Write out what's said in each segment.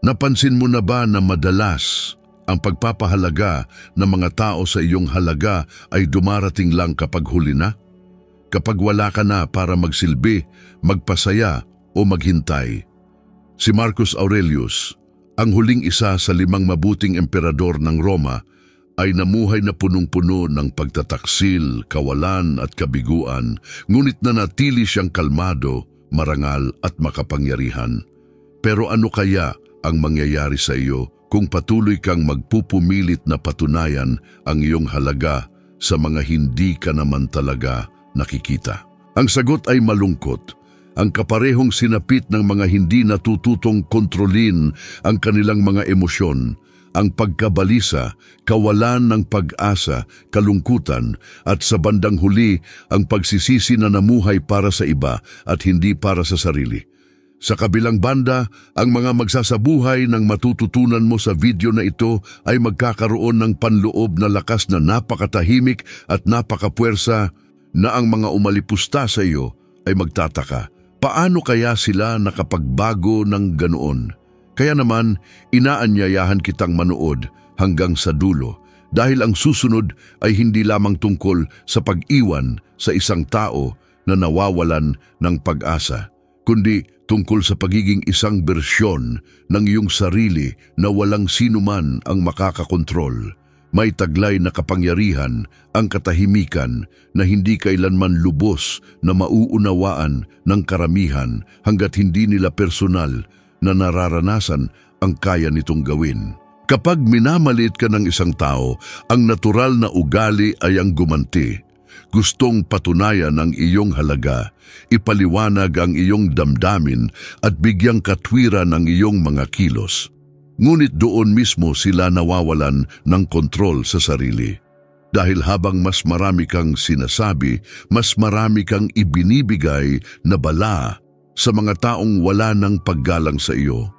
Napansin mo na ba na madalas ang pagpapahalaga ng mga tao sa iyong halaga ay dumarating lang kapag huli na? Kapag wala ka na para magsilbi, magpasaya o maghintay. Si Marcus Aurelius, ang huling isa sa 5 mabuting emperador ng Roma, ay namuhay na punong-puno ng pagtataksil, kawalan at kabiguan, ngunit nanatili siyang kalmado, marangal at makapangyarihan. Pero ano kaya ang mangyayari sa iyo kung patuloy kang magpupumilit na patunayan ang iyong halaga sa mga hindi ka naman talaga nakikita? Ang sagot ay malungkot. Ang kaparehong sinapit ng mga hindi natututong kontrolin ang kanilang mga emosyon, ang pagkabalisa, kawalan ng pag-asa, kalungkutan at sa bandang huli ang pagsisisi na namuhay para sa iba at hindi para sa sarili. Sa kabilang banda, ang mga magsasabuhay ng matututunan mo sa video na ito ay magkakaroon ng panloob na lakas na napakatahimik at napakapuwersa na ang mga umalipusta sa iyo ay magtataka. Paano kaya sila nakapagbago ng ganoon? Kaya naman, inaanyayahan kitang manood hanggang sa dulo dahil ang susunod ay hindi lamang tungkol sa pag-iwan sa isang tao na nawawalan ng pag-asa, kundi tungkol sa pagiging isang bersyon ng iyong sarili na walang sinuman ang makakakontrol. May taglay na kapangyarihan ang katahimikan na hindi kailanman lubos na mauunawaan ng karamihan hanggat hindi nila personal na nararanasan ang kaya nitong gawin. Kapag minamalit ka ng isang tao, ang natural na ugali ay ang gumanti. Gustong patunayan ang iyong halaga, ipaliwanag ang iyong damdamin at bigyang katwiran ang iyong mga kilos. Ngunit doon mismo sila nawawalan ng kontrol sa sarili. Dahil habang mas marami kang sinasabi, mas marami kang ibinibigay na bala sa mga taong wala ng paggalang sa iyo.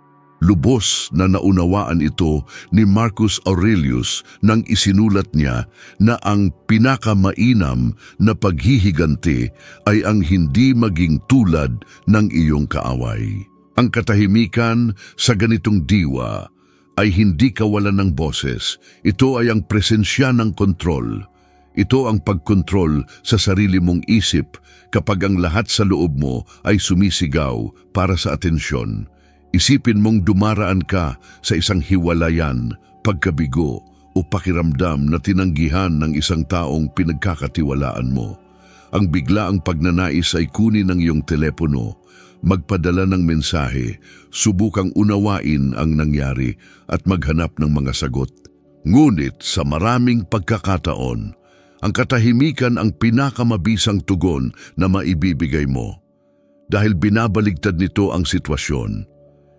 Lubos na naunawaan ito ni Marcus Aurelius nang isinulat niya na ang pinakamainam na paghihiganti ay ang hindi maging tulad ng iyong kaaway. Ang katahimikan sa ganitong diwa ay hindi kawalan ng boses. Ito ay ang presensya ng kontrol. Ito ang pagkontrol sa sarili mong isip kapag ang lahat sa loob mo ay sumisigaw para sa atensyon. Isipin mong dumaraan ka sa isang hiwalayan, pagkabigo o pakiramdam na tinanggihan ng isang taong pinagkakatiwalaan mo. Ang biglaang pagnanais ay kunin ang iyong telepono, magpadala ng mensahe, subukang unawain ang nangyari at maghanap ng mga sagot. Ngunit sa maraming pagkakataon, ang katahimikan ang pinakamabisang tugon na maibibigay mo. Dahil binabaligtad nito ang sitwasyon.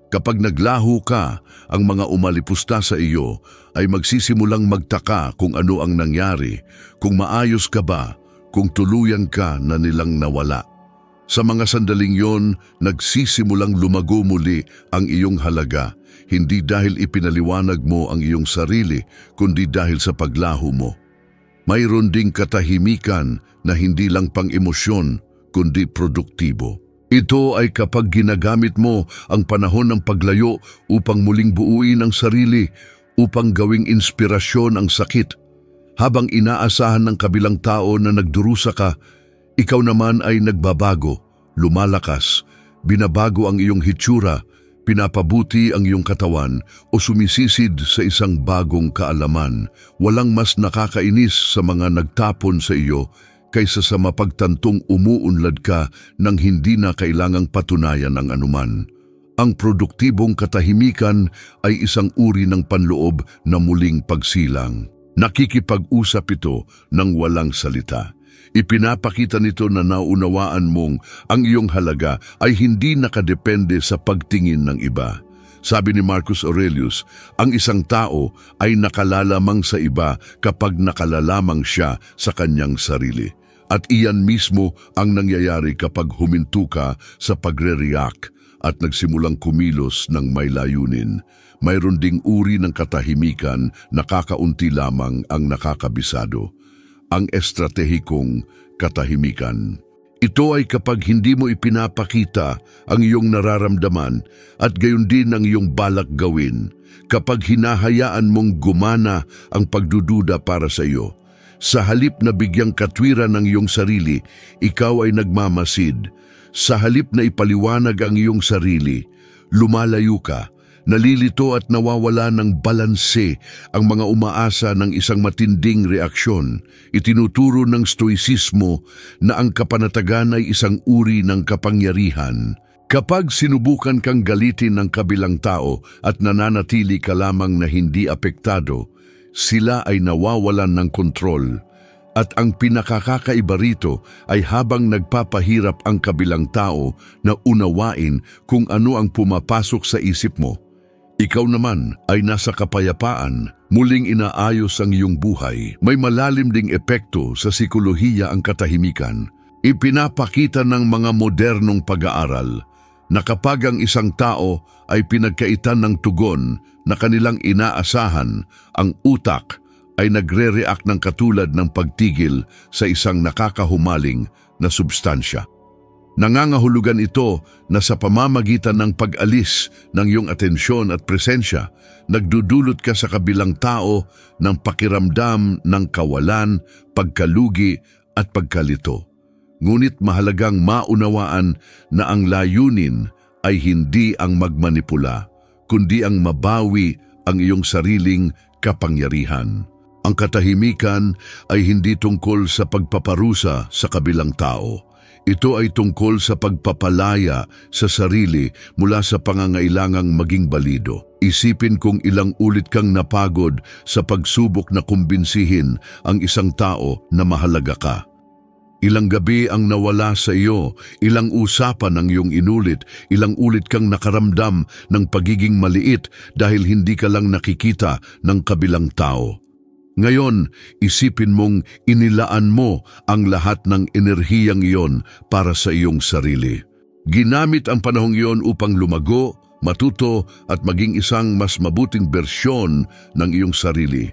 Kapag naglaho ka, ang mga umalipusta sa iyo ay magsisimulang magtaka kung ano ang nangyari, kung maayos ka ba, kung tuluyan ka na nilang nawala. Sa mga sandaling yon, nagsisimulang lumago muli ang iyong halaga, hindi dahil ipinaliwanag mo ang iyong sarili, kundi dahil sa paglaho mo. Mayroon ding katahimikan na hindi lang pang-emosyon, kundi produktibo. Ito ay kapag ginagamit mo ang panahon ng paglayo upang muling buuin ang sarili, upang gawing inspirasyon ang sakit. Habang inaasahan ng kabilang tao na nagdurusa ka, ikaw naman ay nagbabago, lumalakas, binabago ang iyong hitsura, pinapabuti ang iyong katawan o sumisisid sa isang bagong kaalaman. Walang mas nakakainis sa mga nagtapon sa iyo kaysa sa mapagtantong umuunlad ka nang hindi na kailangang patunayan ang anuman. Ang produktibong katahimikan ay isang uri ng panloob na muling pagsilang. Nakikipag-usap ito ng walang salita. Ipinapakita nito na naunawaan mong ang iyong halaga ay hindi nakadepende sa pagtingin ng iba. Sabi ni Marcus Aurelius, ang isang tao ay nakalalamang sa iba kapag nakalalamang siya sa kanyang sarili. At iyan mismo ang nangyayari kapag huminto ka sa pagre-react at nagsimulang kumilos ng may layunin. Mayroon ding uri ng katahimikan na kakaunti lamang ang nakakabisado. Ang estratehikong katahimikan. Ito ay kapag hindi mo ipinapakita ang iyong nararamdaman at gayon din ang iyong balak gawin. Kapag hinahayaan mong gumana ang pagdududa para sa iyo. Sa halip na bigyang katwiran ng iyong sarili, ikaw ay nagmamasid. Sa halip na ipaliwanag ang iyong sarili, lumalayo ka. Nalilito at nawawala ng balanse ang mga umaasa ng isang matinding reaksyon. Itinuturo ng stoicismo na ang kapanatagan ay isang uri ng kapangyarihan. Kapag sinubukan kang galitin ng kabilang tao at nananatili ka lamang na hindi apektado, sila ay nawawalan ng kontrol. At ang pinakakakaiba rito ay habang nagpapahirap ang kabilang tao na unawain kung ano ang pumapasok sa isip mo, ikaw naman ay nasa kapayapaan, muling inaayos ang iyong buhay. May malalim ding epekto sa psikolohiya ang katahimikan. Ipinapakita ng mga modernong pag-aaral na kapag ang isang tao ay pinagkaitan ng tugon na kanilang inaasahan, ang utak ay nagre-react ng katulad ng pagtigil sa isang nakakahumaling na substansya. Nangangahulugan ito na sa pamamagitan ng pag-alis ng iyong atensyon at presensya, nagdudulot ka sa kabilang tao ng pakiramdam ng kawalan, pagkalugi at pagkalito. Ngunit mahalagang maunawaan na ang layunin ay hindi ang magmanipula, kundi ang mabawi ang iyong sariling kapangyarihan. Ang katahimikan ay hindi tungkol sa pagpaparusa sa kabilang tao. Ito ay tungkol sa pagpapalaya sa sarili mula sa pangangailangang maging balido. Isipin kung ilang ulit kang napagod sa pagsubok na kumbinsihin ang isang tao na mahalaga ka. Ilang gabi ang nawala sa iyo, ilang usapan ang iyong inulit, ilang ulit kang nakaramdam ng pagiging maliit dahil hindi ka lang nakikita ng kabilang tao. Ngayon, isipin mong inilaan mo ang lahat ng enerhiyang iyon para sa iyong sarili. Ginamit ang panahong iyon upang lumago, matuto at maging isang mas mabuting bersyon ng iyong sarili.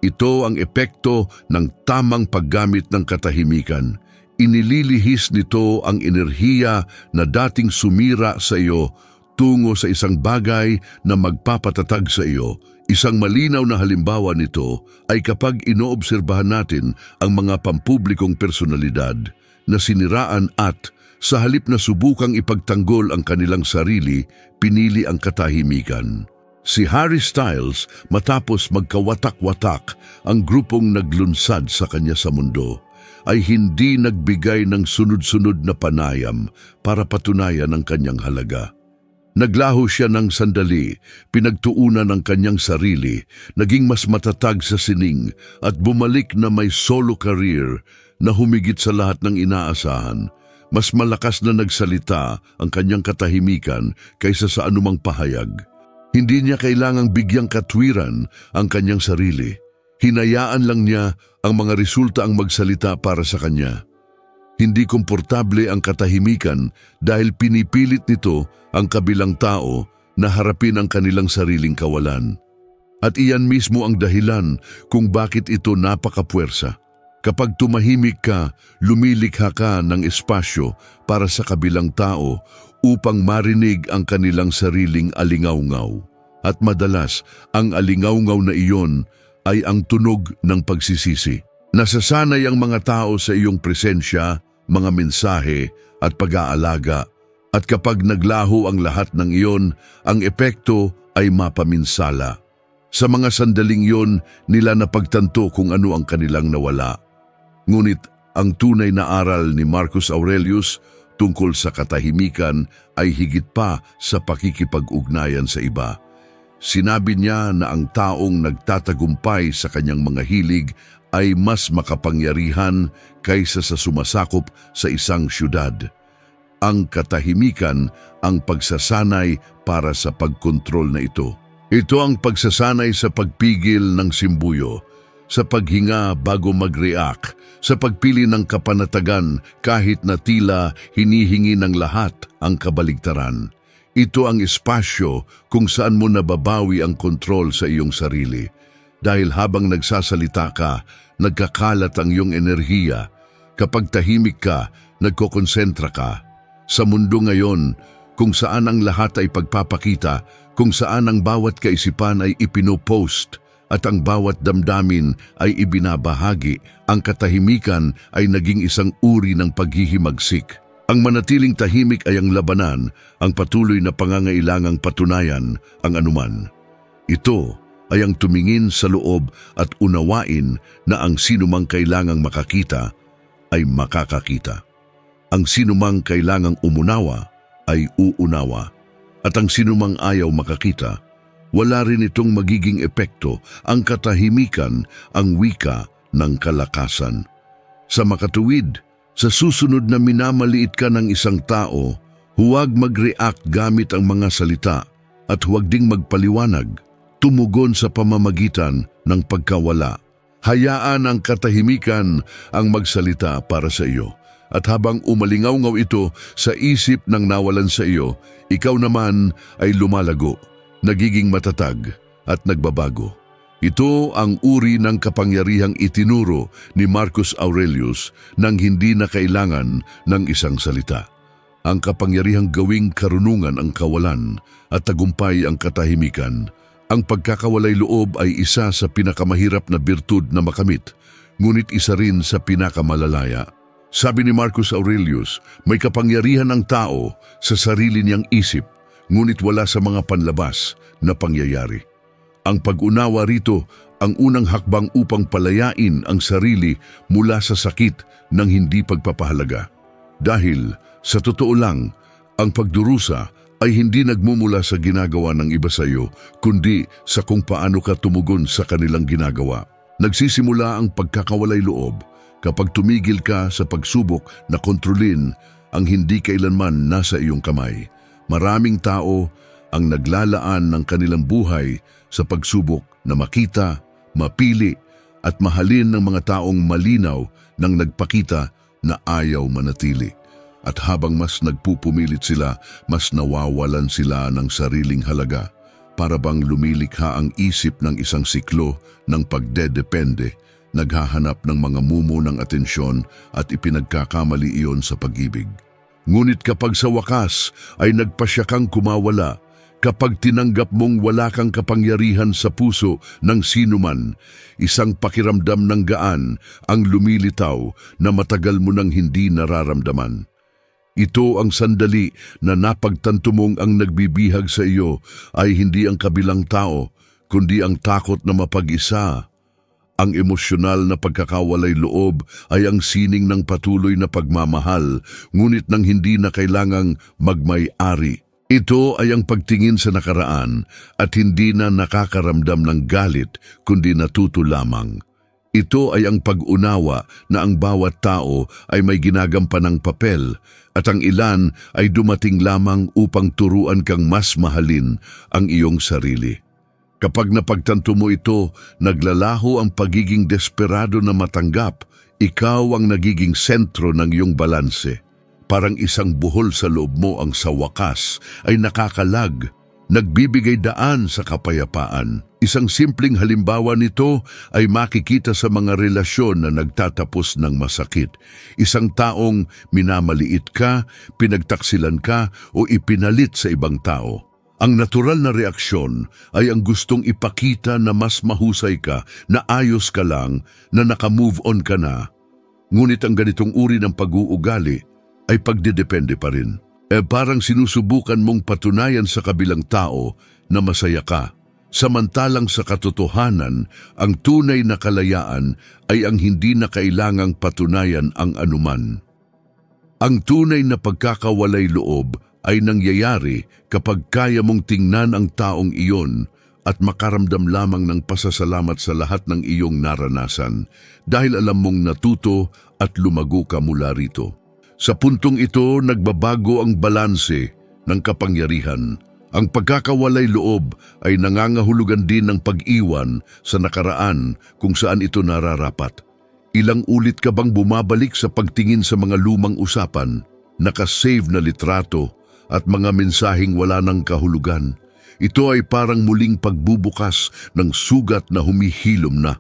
Ito ang epekto ng tamang paggamit ng katahimikan. Inililihis nito ang enerhiya na dating sumira sa iyo tungo sa isang bagay na magpapatatag sa iyo. Isang malinaw na halimbawa nito ay kapag inoobserbahan natin ang mga pampublikong personalidad na siniraan at sa halip na subukang ipagtanggol ang kanilang sarili, pinili ang katahimikan. Si Harry Styles, matapos magkawatak-watak ang grupong naglunsad sa kanya sa mundo, ay hindi nagbigay ng sunod-sunod na panayam para patunayan ang kanyang halaga. Naglaho siya ng sandali, pinagtuunan ng kanyang sarili, naging mas matatag sa sining at bumalik na may solo career na humigit sa lahat ng inaasahan. Mas malakas na nagsalita ang kanyang katahimikan kaysa sa anumang pahayag. Hindi niya kailangang bigyang katwiran ang kanyang sarili. Hinayaan lang niya ang mga resulta ang magsalita para sa kanya. Hindi komportable ang katahimikan dahil pinipilit nito ang kabilang tao na harapin ang kanilang sariling kawalan. At iyan mismo ang dahilan kung bakit ito napakapuwersa. Kapag tumahimik ka, lumilikha ka ng espasyo para sa kabilang tao upang marinig ang kanilang sariling alingawngaw. At madalas, ang alingawngaw na iyon ay ang tunog ng pagsisisi. Nasasanay ang mga tao sa iyong presensya, mga mensahe at pag-aalaga. At kapag naglaho ang lahat ng iyon, ang epekto ay mapaminsala. Sa mga sandaling iyon, nila napagtanto kung ano ang kanilang nawala. Ngunit ang tunay na aral ni Marcus Aurelius tungkol sa katahimikan ay higit pa sa pakikipag-ugnayan sa iba. Sinabi niya na ang taong nagtatagumpay sa kanyang mga hilig ay mas makapangyarihan kaysa sa sumasakop sa isang syudad. Ang katahimikan ang pagsasanay para sa pagkontrol na ito. Ito ang pagsasanay sa pagpigil ng simbuyo, sa paghinga bago mag-react, sa pagpili ng kapanatagan kahit na tila hinihingi ng lahat ang kabaligtaran. Ito ang espasyo kung saan mo nababawi ang kontrol sa iyong sarili. Dahil habang nagsasalita ka, nagkakalat ang iyong enerhiya. Kapag tahimik ka, Nagkokonsentra ka sa mundo ngayon kung saan ang lahat ay pagpapakita, kung saan ang bawat kaisipan ay ipinopost at ang bawat damdamin ay ibinabahagi, ang katahimikan ay naging isang uri ng paghihimagsik. Ang manatiling tahimik ay ang labanan, ang patuloy na pangangailangang patunayan ang anuman. Ito ay ang tumingin sa loob at unawain na ang sinumang kailangang makakita ay makakakita. Ang sinumang kailangang umunawa ay uunawa. At ang sinumang ayaw makakita, wala rin itong magiging epekto. Ang katahimikan ang wika ng kalakasan. Sa makatuwid, sa susunod na minamaliit ka ng isang tao, huwag mag-react gamit ang mga salita at huwag ding magpaliwanag, tumugon sa pamamagitan ng pagkawala. Hayaan ang katahimikan ang magsalita para sa iyo. At habang umalingaw-ngaw ito sa isip ng nawalan sa iyo, ikaw naman ay lumalago, nagiging matatag at nagbabago. Ito ang uri ng kapangyarihang itinuro ni Marcus Aurelius nang hindi na kailangan ng isang salita. Ang kapangyarihang gawing karunungan ang kawalan at tagumpay ang katahimikan. Ang pagkakawalay loob ay isa sa pinakamahirap na birtud na makamit, ngunit isa rin sa pinakamalalaya. Sabi ni Marcus Aurelius, may kapangyarihan ang tao sa sarili niyang isip, ngunit wala sa mga panlabas na pangyayari. Ang pag-unawa rito ang unang hakbang upang palayain ang sarili mula sa sakit ng hindi pagpapahalaga. Dahil, sa totoo lang, ang pagdurusa ay hindi nagmumula sa ginagawa ng iba sa iyo, kundi sa kung paano ka tumugon sa kanilang ginagawa. Nagsisimula ang pagkakawalay loob kapag tumigil ka sa pagsubok na kontrolin ang hindi kailanman nasa iyong kamay. Maraming tao ang naglalaan ng kanilang buhay sa pagsubok na makita, mapili at mahalin ng mga taong malinaw nang nagpakita na ayaw manatili. At habang mas nagpupumilit sila, mas nawawalan sila ng sariling halaga. Para bang lumilikha ang isip ng isang siklo ng pagdedepende, naghahanap ng mga mumo ng atensyon at ipinagkakamali iyon sa pag-ibig. Ngunit kapag sa wakas ay nagpasya kang kumawala, kapag tinanggap mong wala kang kapangyarihan sa puso ng sinuman, isang pakiramdam ng gaan ang lumilitaw na matagal mo nang hindi nararamdaman. Ito ang sandali na napagtanto mong ang nagbibihag sa iyo ay hindi ang kabilang tao, kundi ang takot na mapag-isa. Ang emosyonal na pagkakawalay loob ay ang sining ng patuloy na pagmamahal, ngunit nang hindi na kailangang magmay-ari. Ito ay ang pagtingin sa nakaraan at hindi na nakakaramdam ng galit, kundi natuto lamang. Ito ay ang pag-unawa na ang bawat tao ay may ginagampanang papel at ang ilan ay dumating lamang upang turuan kang mas mahalin ang iyong sarili. Kapag napagtanto mo ito, naglalaho ang pagiging desperado na matanggap, ikaw ang nagiging sentro ng iyong balanse. Parang isang buhol sa loob mo ang sa wakas ay nakakalag, nagbibigay daan sa kapayapaan. Isang simpleng halimbawa nito ay makikita sa mga relasyon na nagtatapos ng masakit. Isang taong minamaliit ka, pinagtaksilan ka o ipinalit sa ibang tao. Ang natural na reaksyon ay ang gustong ipakita na mas mahusay ka, na ayos ka lang, na naka-move on ka na. Ngunit ang ganitong uri ng pag-uugali ay pagdedepende pa rin. Parang sinusubukan mong patunayan sa kabilang tao na masaya ka. Samantalang sa katotohanan, ang tunay na kalayaan ay ang hindi na kailangang patunayan ang anuman. Ang tunay na pagkakawalay loob ay nangyayari kapag kaya mong tingnan ang taong iyon at makaramdam lamang ng pasasalamat sa lahat ng iyong naranasan dahil alam mong natuto at lumago ka mula rito. Sa puntong ito, nagbabago ang balanse ng kapangyarihan. Ang pagkakawalay loob ay nangangahulugan din ng pag-iwan sa nakaraan kung saan ito nararapat. Ilang ulit ka bang bumabalik sa pagtingin sa mga lumang usapan, nakasave na litrato at mga mensaheng wala ng kahulugan? Ito ay parang muling pagbubukas ng sugat na humihilom na.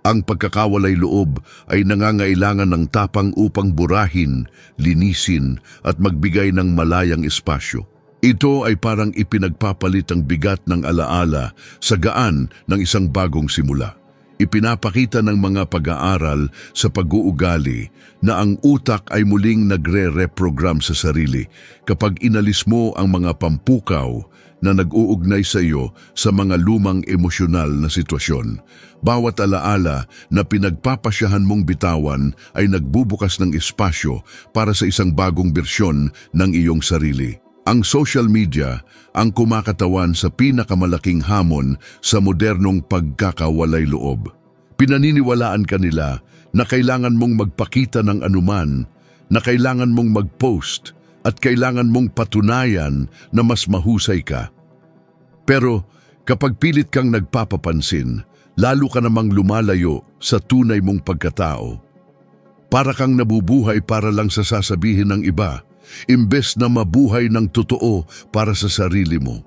Ang pagkakawalay loob ay nangangailangan ng tapang upang burahin, linisin at magbigay ng malayang espasyo. Ito ay parang ipinagpapalit ang bigat ng alaala sa gaan ng isang bagong simula. Ipinapakita ng mga pag-aaral sa pag-uugali na ang utak ay muling nagre-reprogram sa sarili kapag inalis mo ang mga pampukaw na nag-uugnay sa iyo sa mga lumang emosyonal na sitwasyon. Bawat alaala na pinagpapasyahan mong bitawan ay nagbubukas ng espasyo para sa isang bagong bersyon ng iyong sarili. Ang social media ang kumakatawan sa pinakamalaking hamon sa modernong pagkakawalay loob. Pinaniniwalaan ka nila na kailangan mong magpakita ng anuman, na kailangan mong mag-post, at kailangan mong patunayan na mas mahusay ka. Pero kapag pilit kang nagpapapansin, lalo ka namang lumalayo sa tunay mong pagkatao. Para kang nabubuhay para lang sa sasabihin ng iba, imbes na mabuhay ng totoo para sa sarili mo.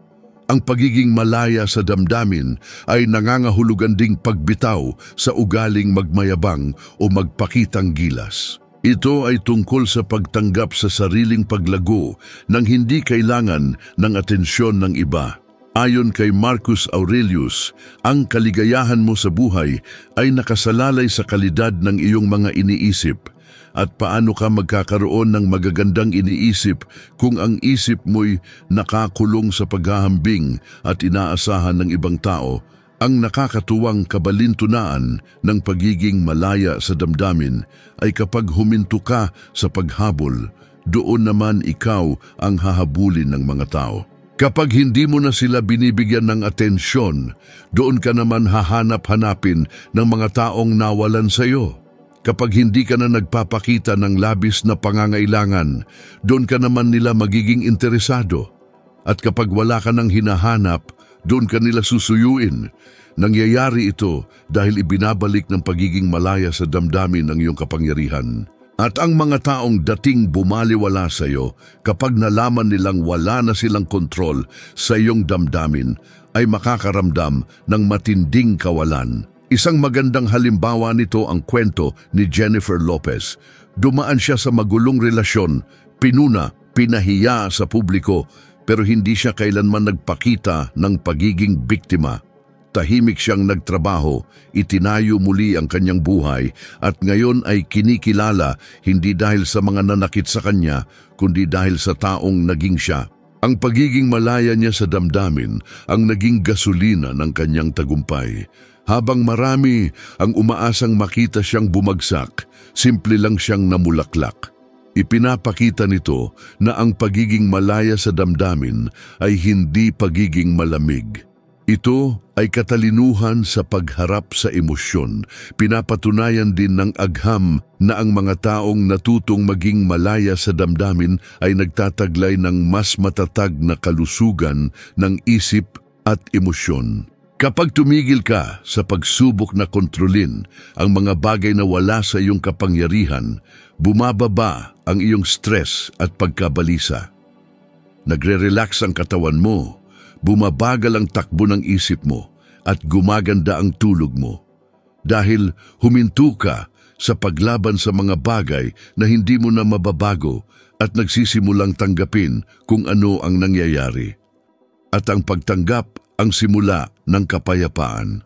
Ang pagiging malaya sa damdamin ay nangangahulugan ding pagbitaw sa ugaling magmayabang o magpakitang gilas. Ito ay tungkol sa pagtanggap sa sariling paglago nang hindi kailangan ng atensyon ng iba. Ayon kay Marcus Aurelius, ang kaligayahan mo sa buhay ay nakasalalay sa kalidad ng iyong mga iniisip. At paano ka magkakaroon ng magagandang iniisip kung ang isip mo'y nakakulong sa paghahambing at inaasahan ng ibang tao? Ang nakakatuwang kabalintunaan ng pagiging malaya sa damdamin ay kapag huminto ka sa paghabol, doon naman ikaw ang hahabulin ng mga tao. Kapag hindi mo na sila binibigyan ng atensyon, doon ka naman hahanap-hanapin ng mga taong nawalan sa iyo. Kapag hindi ka na nagpapakita ng labis na pangangailangan, doon ka naman nila magiging interesado. At kapag wala ka nang hinahanap, doon ka nila susuyuin. Nangyayari ito dahil ibinabalik ng pagiging malaya sa damdamin ang iyong kapangyarihan. At ang mga taong dating bumaliwala sa iyo, kapag nalaman nilang wala na silang kontrol sa iyong damdamin, ay makakaramdam ng matinding kawalan. Isang magandang halimbawa nito ang kwento ni Jennifer Lopez. Dumaan siya sa magulong relasyon, pinuna, pinahiya sa publiko, pero hindi siya kailanman nagpakita ng pagiging biktima. Tahimik siyang nagtrabaho, itinayo muli ang kanyang buhay at ngayon ay kinikilala hindi dahil sa mga nanakit sa kanya, kundi dahil sa taong naging siya. Ang pagiging malaya niya sa damdamin ang naging gasolina ng kanyang tagumpay. Habang marami ang umaasang makita siyang bumagsak, simple lang siyang namulaklak. Ipinapakita nito na ang pagiging malaya sa damdamin ay hindi pagiging malamig. Ito ay katalinuhan sa pagharap sa emosyon. Pinapatunayan din ng agham na ang mga taong natutong maging malaya sa damdamin ay nagtataglay ng mas matatag na kalusugan ng isip at emosyon. Kapag tumigil ka sa pagsubok na kontrolin ang mga bagay na wala sa iyong kapangyarihan, bumababa ang iyong stress at pagkabalisa. Nagre-relax ang katawan mo, bumabagal ang takbo ng isip mo, at gumaganda ang tulog mo. Dahil huminto ka sa paglaban sa mga bagay na hindi mo na mababago at nagsisimulang tanggapin kung ano ang nangyayari. At ang pagtanggap ang simula ng kapayapaan.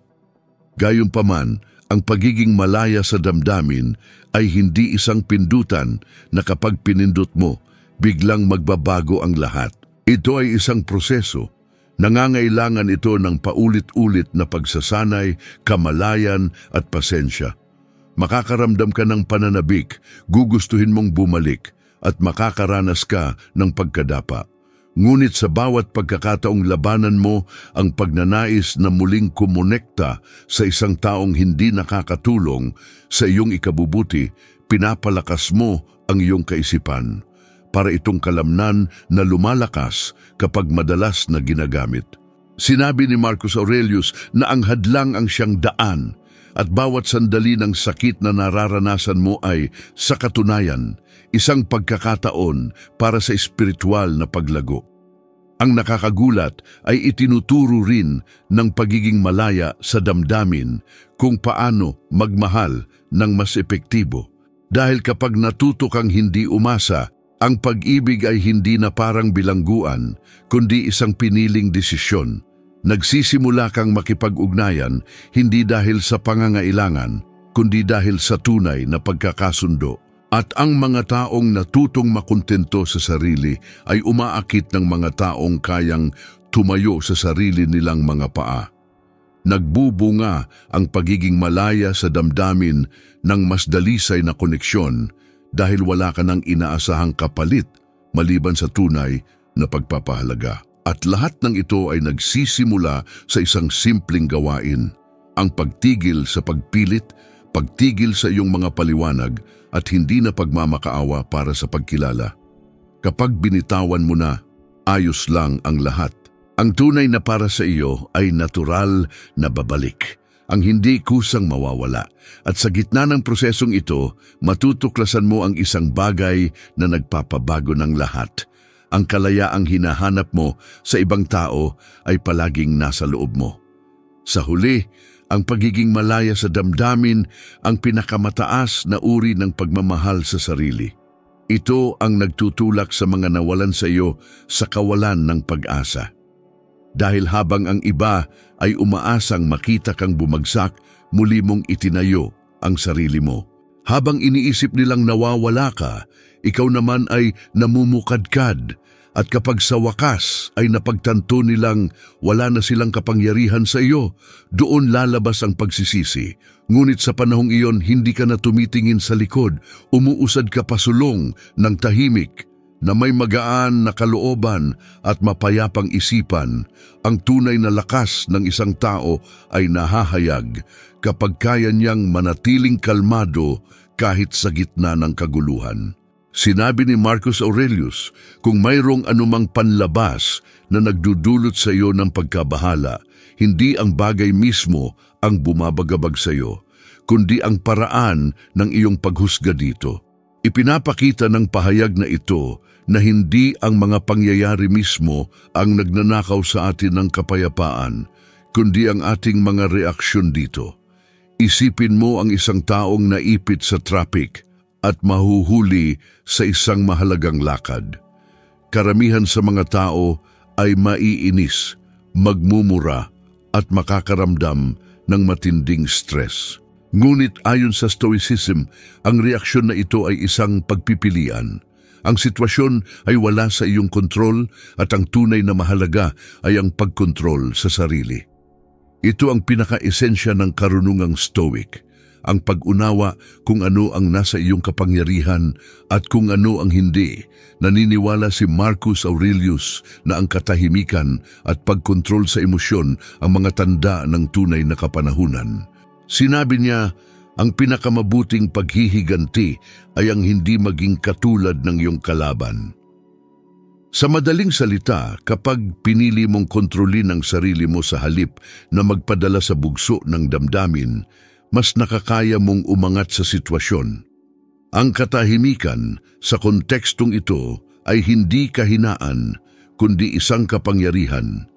Gayunpaman, ang pagiging malaya sa damdamin ay hindi isang pindutan na kapag pinindot mo, biglang magbabago ang lahat. Ito ay isang proseso. Nangangailangan ito ng paulit-ulit na pagsasanay, kamalayan at pasensya. Makakaramdam ka ng pananabik, gugustuhin mong bumalik at makakaranas ka ng pagkadapa. Ngunit sa bawat pagkakataong labanan mo ang pagnanais na muling kumonekta sa isang taong hindi nakakatulong sa iyong ikabubuti, pinapalakas mo ang iyong kaisipan para itong kalamnan na lumalakas kapag madalas na ginagamit. Sinabi ni Marcus Aurelius na ang hadlang ang siyang daan at bawat sandali ng sakit na nararanasan mo ay, sa katunayan, isang pagkakataon para sa espiritual na paglago. Ang nakakagulat ay itinuturo rin ng pagiging malaya sa damdamin kung paano magmahal ng mas epektibo. Dahil kapag natuto kang hindi umasa, ang pag-ibig ay hindi na parang bilangguan, kundi isang piniling desisyon. Nagsisimula kang makipag-ugnayan hindi dahil sa pangangailangan, kundi dahil sa tunay na pagkakasundo. At ang mga taong natutong makontento sa sarili ay umaakit ng mga taong kayang tumayo sa sarili nilang mga paa. Nagbubunga ang pagiging malaya sa damdamin ng mas dalisay na koneksyon dahil wala ka ng inaasahang kapalit maliban sa tunay na pagpapahalaga. At lahat ng ito ay nagsisimula sa isang simpleng gawain, ang pagtigil sa pagpilit, pagtigil sa iyong mga paliwanag at hindi na pagmamakaawa para sa pagkilala. Kapag binitawan mo na, ayos lang ang lahat. Ang tunay na para sa iyo ay natural na babalik, ang hindi kusang mawawala. At sa gitna ng prosesong ito, matutuklasan mo ang isang bagay na nagpapabago ng lahat. Ang kalayaang hinahanap mo sa ibang tao ay palaging nasa loob mo. Sa huli, ang pagiging malaya sa damdamin ang pinakamataas na uri ng pagmamahal sa sarili. Ito ang nagtutulak sa mga nawalan sa iyo sa kawalan ng pag-asa. Dahil habang ang iba ay umaasang makita kang bumagsak, muli mong itinayo ang sarili mo. Habang iniisip nilang nawawala ka, ikaw naman ay namumukadkad. At kapag sa wakas ay napagtanto nilang wala na silang kapangyarihan sa iyo, doon lalabas ang pagsisisi. Ngunit sa panahong iyon, hindi ka na tumitingin sa likod, umuusad ka pasulong ng tahimik, na may magaan na kalooban at mapayapang isipan. Ang tunay na lakas ng isang tao ay nahahayag kapag kaya niyang manatiling kalmado kahit sa gitna ng kaguluhan. Sinabi ni Marcus Aurelius, kung mayroong anumang panlabas na nagdudulot sa iyo ng pagkabahala, hindi ang bagay mismo ang bumabagabag sa iyo, kundi ang paraan ng iyong paghusga dito. Ipinapakita ng pahayag na ito na hindi ang mga pangyayari mismo ang nagnanakaw sa atin ng kapayapaan, kundi ang ating mga reaksyon dito. Isipin mo ang isang taong naipit sa traffic at mahuhuli sa isang mahalagang lakad. Karamihan sa mga tao ay maiinis, magmumura at makakaramdam ng matinding stress. Ngunit ayon sa Stoicism, ang reaksyon na ito ay isang pagpipilian. Ang sitwasyon ay wala sa iyong kontrol at ang tunay na mahalaga ay ang pagkontrol sa sarili. Ito ang pinaka-esensya ng karunungang Stoic, ang pag-unawa kung ano ang nasa iyong kapangyarihan at kung ano ang hindi. Naniniwala si Marcus Aurelius na ang katahimikan at pagkontrol sa emosyon ang mga tanda ng tunay na kapanahunan. Sinabi niya, ang pinakamabuting paghihiganti ay ang hindi maging katulad ng iyong kalaban. Sa madaling salita, kapag pinili mong kontrolin ang sarili mo sa halip na magpadala sa bugso ng damdamin, mas nakakaya mong umangat sa sitwasyon. Ang katahimikan sa kontekstong ito ay hindi kahinaan, kundi isang kapangyarihan.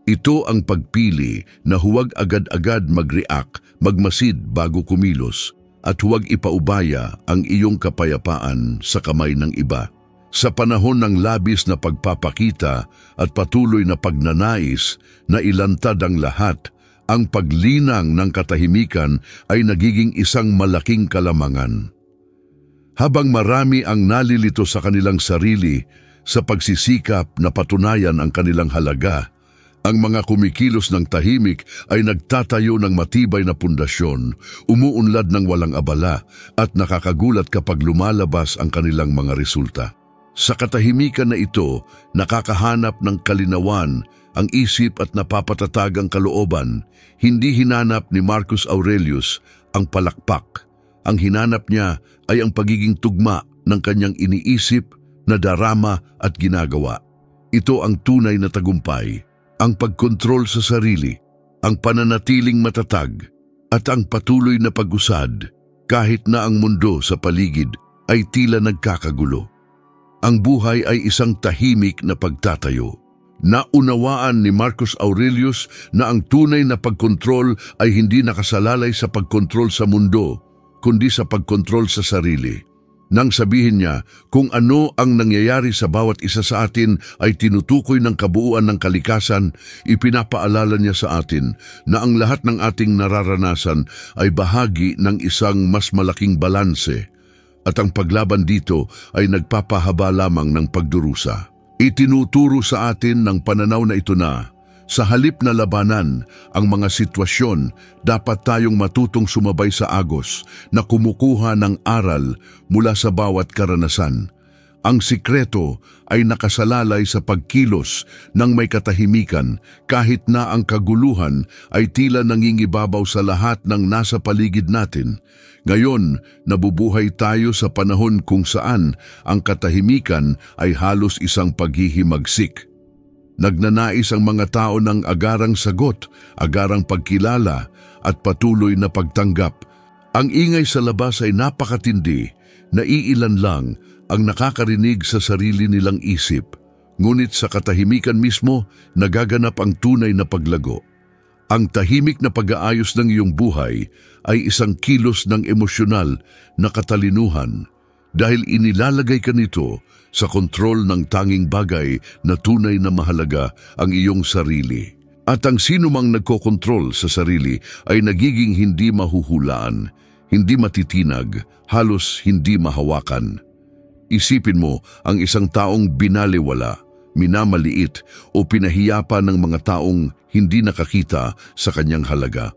Ito ang pagpili na huwag agad-agad mag-react, magmasid bago kumilos, at huwag ipaubaya ang iyong kapayapaan sa kamay ng iba. Sa panahon ng labis na pagpapakita at patuloy na pagnanais na ilantad ang lahat, ang paglinang ng katahimikan ay nagiging isang malaking kalamangan. Habang marami ang nalilito sa kanilang sarili sa pagsisikap na patunayan ang kanilang halaga, ang mga kumikilos ng tahimik ay nagtatayo ng matibay na pundasyon, umuunlad ng walang abala at nakakagulat kapag lumalabas ang kanilang mga resulta. Sa katahimikan na ito, nakakahanap ng kalinawan ang isip at napapatatag ang kalooban. Hindi hinanap ni Marcus Aurelius ang palakpak. Ang hinanap niya ay ang pagiging tugma ng kanyang iniisip, nadarama at ginagawa. Ito ang tunay na tagumpay, ang pagkontrol sa sarili, ang pananatiling matatag, at ang patuloy na pag-usad kahit na ang mundo sa paligid ay tila nagkakagulo. Ang buhay ay isang tahimik na pagtatayo. Naunawaan ni Marcus Aurelius na ang tunay na pagkontrol ay hindi nakasalalay sa pagkontrol sa mundo, kundi sa pagkontrol sa sarili. Nang sabihin niya kung ano ang nangyayari sa bawat isa sa atin ay tinutukoy ng kabuuan ng kalikasan, ipinapaalala niya sa atin na ang lahat ng ating nararanasan ay bahagi ng isang mas malaking balanse, at ang paglaban dito ay nagpapahaba lamang ng pagdurusa. Itinuturo sa atin ng pananaw na ito na, sa halip na labanan ang mga sitwasyon, dapat tayong matutong sumabay sa agos na kumukuha ng aral mula sa bawat karanasan. Ang sikreto ay nakasalalay sa pagkilos ng may katahimikan kahit na ang kaguluhan ay tila nangingibabaw sa lahat ng nasa paligid natin. Ngayon, nabubuhay tayo sa panahon kung saan ang katahimikan ay halos isang paghihimagsik. Nagnanais ang mga tao ng agarang sagot, agarang pagkilala at patuloy na pagtanggap. Ang ingay sa labas ay napakatindi, naiilan lang ang nakakarinig sa sarili nilang isip. Ngunit sa katahimikan mismo, nagaganap ang tunay na paglago. Ang tahimik na pag-aayos ng iyong buhay ay isang kilos ng emosyonal na katalinuhan dahil inilalagay ka nito sa kontrol ng tanging bagay na tunay na mahalaga, ang iyong sarili. At ang sinumang nagkokontrol sa sarili ay nagiging hindi mahuhulaan, hindi matitinag, halos hindi mahawakan. Isipin mo ang isang taong binaliwala, minamaliit o pinahiya pa ng mga taong hindi nakakita sa kanyang halaga.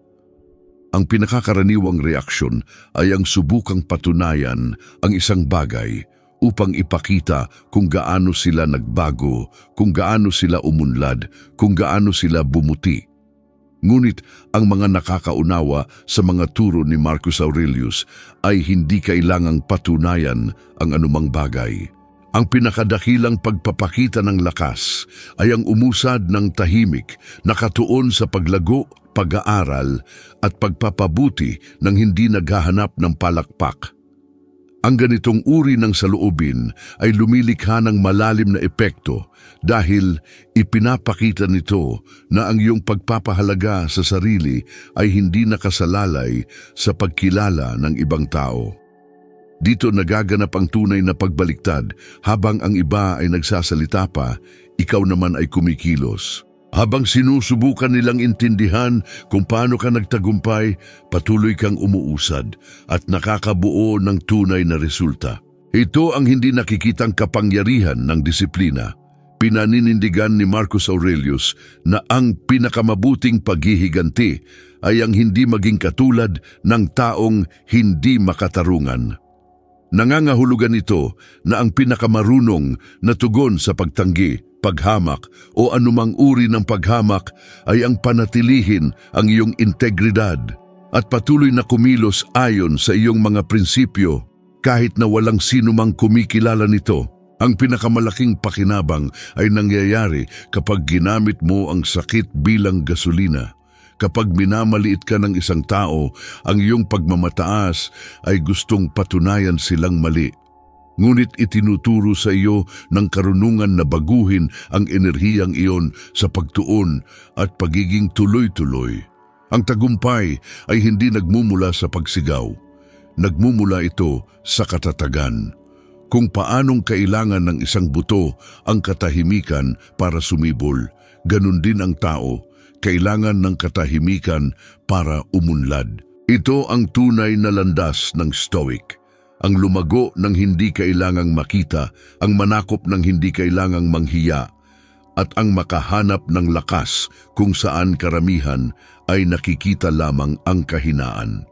Ang pinakakaraniwang reaksyon ay ang subukang patunayan ang isang bagay upang ipakita kung gaano sila nagbago, kung gaano sila umunlad, kung gaano sila bumuti. Ngunit ang mga nakakaunawa sa mga turo ni Marcus Aurelius ay hindi kailangang patunayan ang anumang bagay. Ang pinakadakilang pagpapakita ng lakas ay ang umusad ng tahimik, nakatuon sa paglago, pag-aaral at pagpapabuti ng hindi naghahanap ng palakpak. Ang ganitong uri ng saloobin ay lumilikha ng malalim na epekto dahil ipinapakita nito na ang iyong pagpapahalaga sa sarili ay hindi nakasalalay sa pagkilala ng ibang tao. Dito nagaganap ang tunay na pagbaliktad. Habang ang iba ay nagsasalita pa, ikaw naman ay kumikilos. Habang sinusubukan nilang intindihan kung paano ka nagtagumpay, patuloy kang umuusad at nakakabuo ng tunay na resulta. Ito ang hindi nakikitang kapangyarihan ng disiplina. Pinaninindigan ni Marcus Aurelius na ang pinakamabuting paghihiganti ay ang hindi maging katulad ng taong hindi makatarungan. Nangangahulugan ito na ang pinakamarunong na tugon sa pagtanggi, paghamak o anumang uri ng paghamak ay ang panatilihin ang iyong integridad at patuloy na kumilos ayon sa iyong mga prinsipyo kahit na walang sinumang kumikilala nito. Ang pinakamalaking pakinabang ay nangyayari kapag ginamit mo ang sakit bilang gasolina. Kapag minamaliit ka ng isang tao, ang iyong pagmamataas ay gustong patunayan silang mali. Ngunit itinuturo sa iyo ng karunungan na baguhin ang enerhiyang iyon sa pagtuon at pagiging tuloy-tuloy. Ang tagumpay ay hindi nagmumula sa pagsigaw. Nagmumula ito sa katatagan. Kung paanong kailangan ng isang buto ang katahimikan para sumibol, ganun din ang tao, kailangan ng katahimikan para umunlad. Ito ang tunay na landas ng Stoic. Ang lumago ng hindi kailangang makita, ang manakop ng hindi kailangang manghiya, at ang makahanap ng lakas kung saan karamihan ay nakikita lamang ang kahinaan.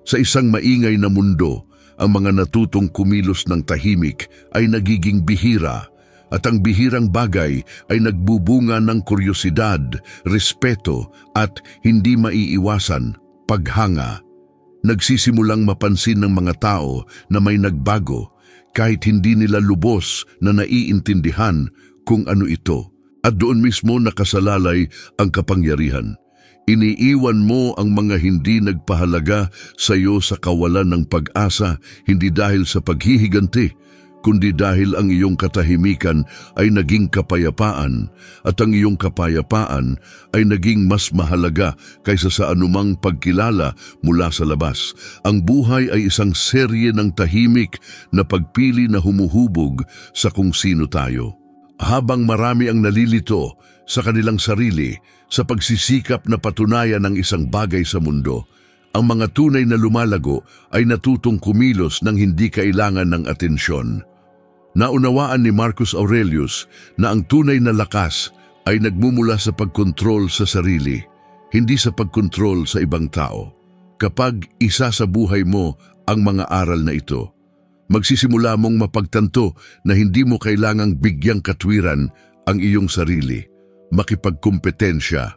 Sa isang maingay na mundo, ang mga natutong kumilos ng tahimik ay nagiging bihira, at ang bihirang bagay ay nagbubunga ng kuryosidad, respeto at hindi maiiwasan, paghanga. Nagsisimulang mapansin ng mga tao na may nagbago kahit hindi nila lubos na naiintindihan kung ano ito. At doon mismo nakasalalay ang kapangyarihan. Iniiwan mo ang mga hindi nagpahalaga sa iyo sa kawalan ng pag-asa, hindi dahil sa paghihiganti, kundi dahil ang iyong katahimikan ay naging kapayapaan at ang iyong kapayapaan ay naging mas mahalaga kaysa sa anumang pagkilala mula sa labas. Ang buhay ay isang serye ng tahimik na pagpili na humuhubog sa kung sino tayo. Habang marami ang nalilito sa kanilang sarili sa pagsisikap na patunayan ng isang bagay sa mundo, ang mga tunay na lumalago ay natutong kumilos nang hindi kailangan ng atensyon. Naunawaan ni Marcus Aurelius na ang tunay na lakas ay nagmumula sa pagkontrol sa sarili, hindi sa pagkontrol sa ibang tao. Kapag isa sa buhay mo ang mga aral na ito, magsisimula mong mapagtanto na hindi mo kailangang bigyang katwiran ang iyong sarili, makipagkumpetensya,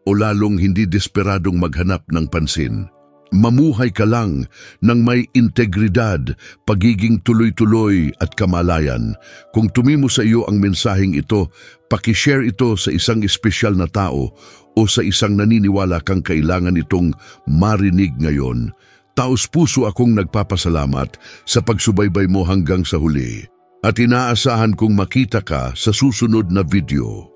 o lalong hindi desperadong maghanap ng pansin. Mamuhay ka lang ng may integridad, pagiging tuloy-tuloy at kamalayan. Kung tumimo sa iyo ang mensaheng ito, pakishare ito sa isang espesyal na tao o sa isang naniniwala kang kailangan itong marinig ngayon. Taos-puso akong nagpapasalamat sa pagsubaybay mo hanggang sa huli at inaasahan kong makita ka sa susunod na video.